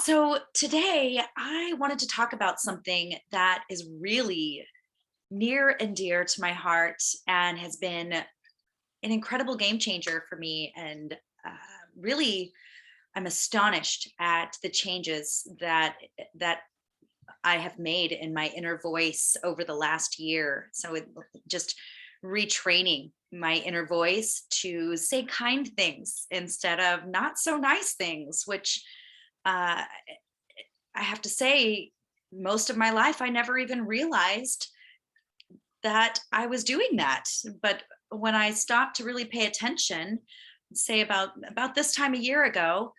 So today I wanted to talk about something that is really near and dear to my heart and has been an incredible game changer for me. And really, I'm astonished at the changes that I have made in my inner voice over the last year. Just retraining my inner voice to say kind things instead of not so nice things, which uh, I have to say, most of my life, I never even realized that I was doing that. But when I stopped to really pay attention, say about this time a year ago,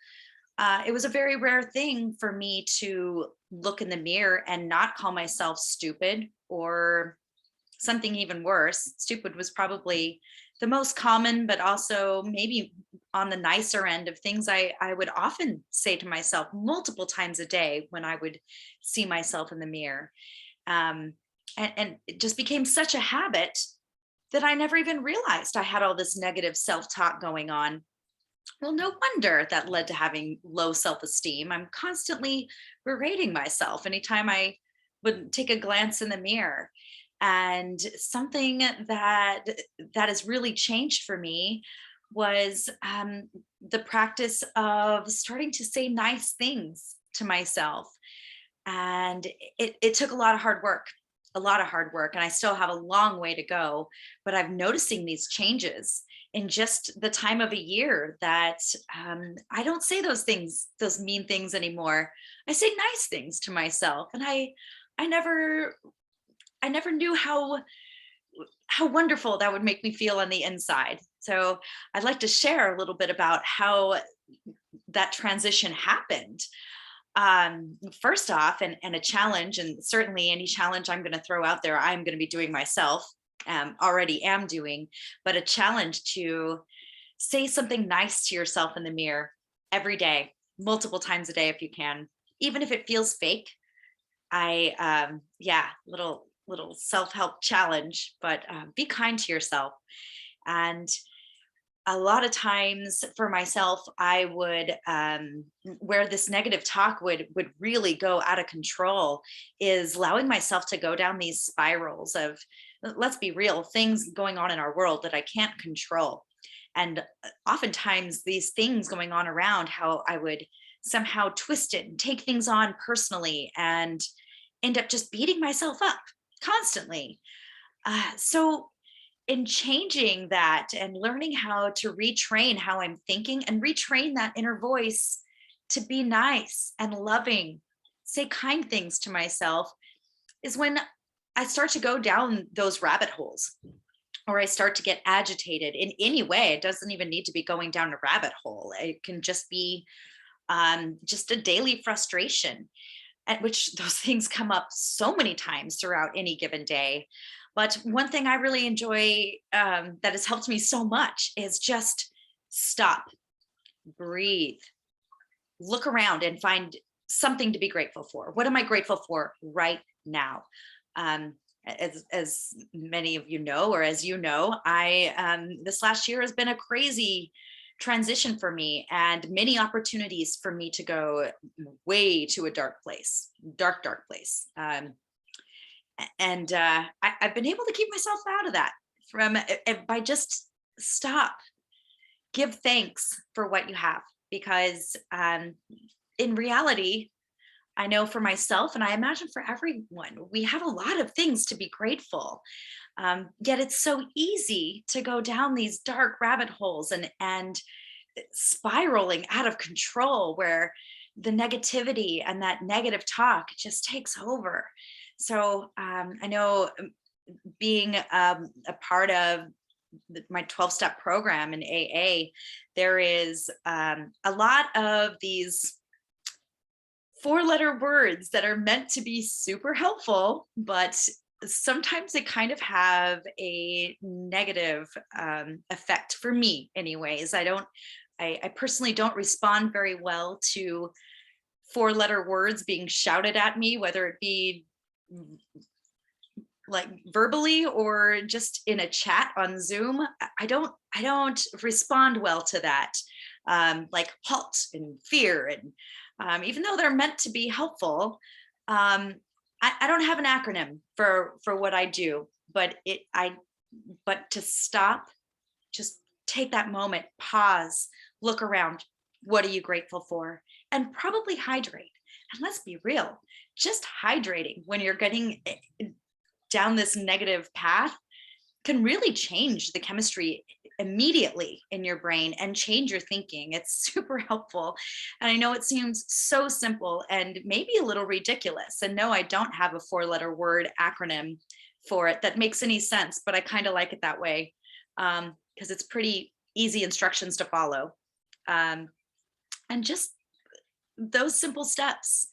it was a very rare thing for me to look in the mirror and not call myself stupid or something even worse. Stupid was probably the most common, but also maybe on the nicer end of things I would often say to myself multiple times a day when I would see myself in the mirror. Um, and it just became such a habit that I never even realized I had all this negative self talk going on. Well, no wonder that led to having low self esteem. I'm constantly berating myself anytime I would take a glance in the mirror. And something that has really changed for me was the practice of starting to say nice things to myself. And it took a lot of hard work, a lot of hard work, and I still have a long way to go. But I'm noticing these changes in just the time of a year that I don't say those things, those mean things anymore. I say nice things to myself, and I never I never knew how wonderful that would make me feel on the inside. So I'd like to share a little bit about how that transition happened. First off, and a challenge, and certainly any challenge I'm going to throw out there, I'm going to be doing myself, already am doing, but a challenge to say something nice to yourself in the mirror every day, multiple times a day if you can, even if it feels fake. Yeah, little self-help challenge, but be kind to yourself. And a lot of times for myself, I would where this negative talk would really go out of control is allowing myself to go down these spirals of, let's be real, things going on in our world that I can't control. And oftentimes these things going on around, how I would somehow twist it and take things on personally and end up just beating myself up constantly. So in changing that and learning how to retrain how I'm thinking and retrain that inner voice to be nice and loving, say kind things to myself, is when I start to go down those rabbit holes, or I start to get agitated in any way. It doesn't even need to be going down a rabbit hole. It can just be just a daily frustration, at which those things come up so many times throughout any given day. But one thing I really enjoy, that has helped me so much, is just stop, breathe, look around, and find something to be grateful for. What am I grateful for right now? Um, as many of you know, or as you know, I this last year has been a crazy transition for me, and many opportunities for me to go way to a dark place, dark place. And I've been able to keep myself out of that from by just stop, give thanks for what you have, because in reality, I know for myself, and I imagine for everyone, we have a lot of things to be grateful. Yet it's so easy to go down these dark rabbit holes and spiraling out of control, where the negativity and that negative talk just takes over. So I know, being a part of my 12 step program in AA, there is a lot of these four-letter words that are meant to be super helpful, but sometimes they kind of have a negative effect for me anyways. I personally don't respond very well to four-letter words being shouted at me, whether it be like verbally or just in a chat on Zoom. I don't respond well to that. Like halt and fear, and even though they're meant to be helpful. Um, I don't have an acronym for what I do, but but to stop, just take that moment, pause, look around. What are you grateful for? And probably hydrate. And let's be real, just hydrating when you're getting down this negative path can really change the chemistry immediately in your brain and change your thinking. It's super helpful. And I know it seems so simple and maybe a little ridiculous. And no, I don't have a four-letter word acronym for it that makes any sense, but I kind of like it that way because it's pretty easy instructions to follow. Um, and just those simple steps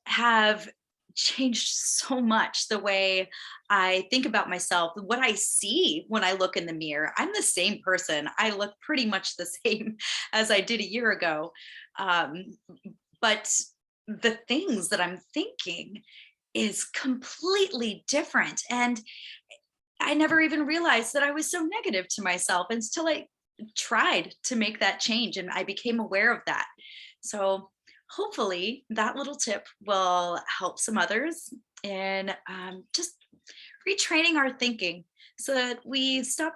have changed so much the way I think about myself, what I see when I look in the mirror. I'm the same person. I look pretty much the same as I did a year ago. Um, but the things that I'm thinking is completely different. And I never even realized that I was so negative to myself until I tried to make that change and I became aware of that. So hopefully that little tip will help some others in just retraining our thinking so that we stop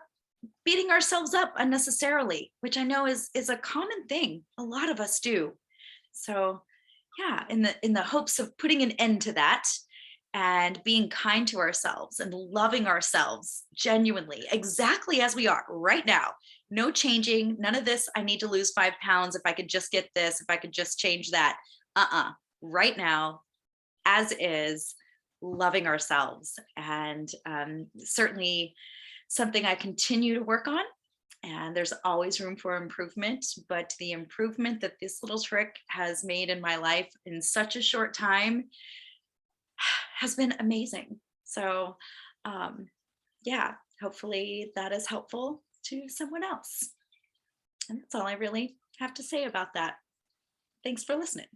beating ourselves up unnecessarily, which I know is a common thing. A lot of us do. So yeah, in the hopes of putting an end to that and being kind to ourselves and loving ourselves genuinely, exactly as we are right now. No changing, none of this. I need to lose 5 pounds. If I could just get this, if I could just change that. Right now, as is, loving ourselves. And certainly something I continue to work on. And there's always room for improvement, but the improvement that this little trick has made in my life in such a short time has been amazing. So, um, yeah, hopefully that is helpful to someone else. And that's all I really have to say about that. Thanks for listening.